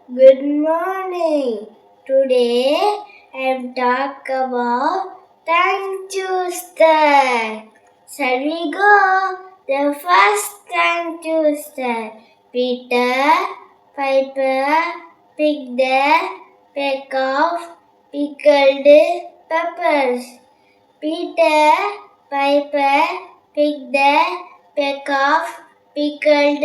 Good morning. Today I am talk about tongue twister. Shall we go? The first tongue twister. Peter Piper picked a peck of pickled peppers. Peter Piper picked a peck of pickled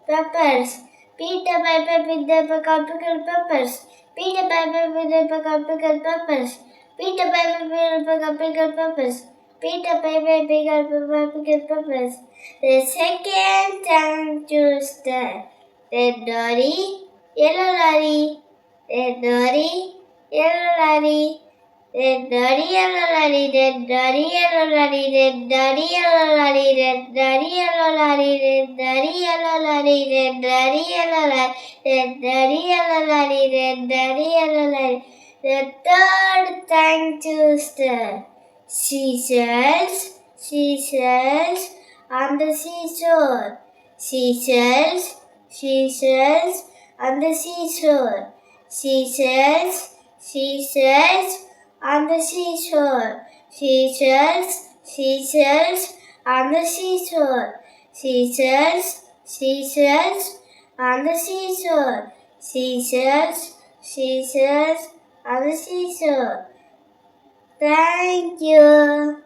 peppers. Peter Piper picked a peck of pickled peppers. Peter Piper picked a peck of pickled peppers. Peter Piper picked a peck of pickled peppers. Peter Piper picked a peck of pickled peppers. The second tongue twister. Red lorry, yellow lorry. Red lorry, yellow lorry. Red daddy yellow lorry, red daddy yellow lorry, red daddy yellow lorry, red daddy yellow lorry, red daddy yellow lorry, red daddy yellow lorry, red daddy yellow lorry, red daddy yellow lorry. The third tongue twister. Seashells, seashells on the seashore. Seashells, seashells on the seashore. Seashells, seashells on the seashore. Seashells, seashells on the seashore. Seashells, seashells on the seashore. Seashells, seashells on the seashore. Thank you.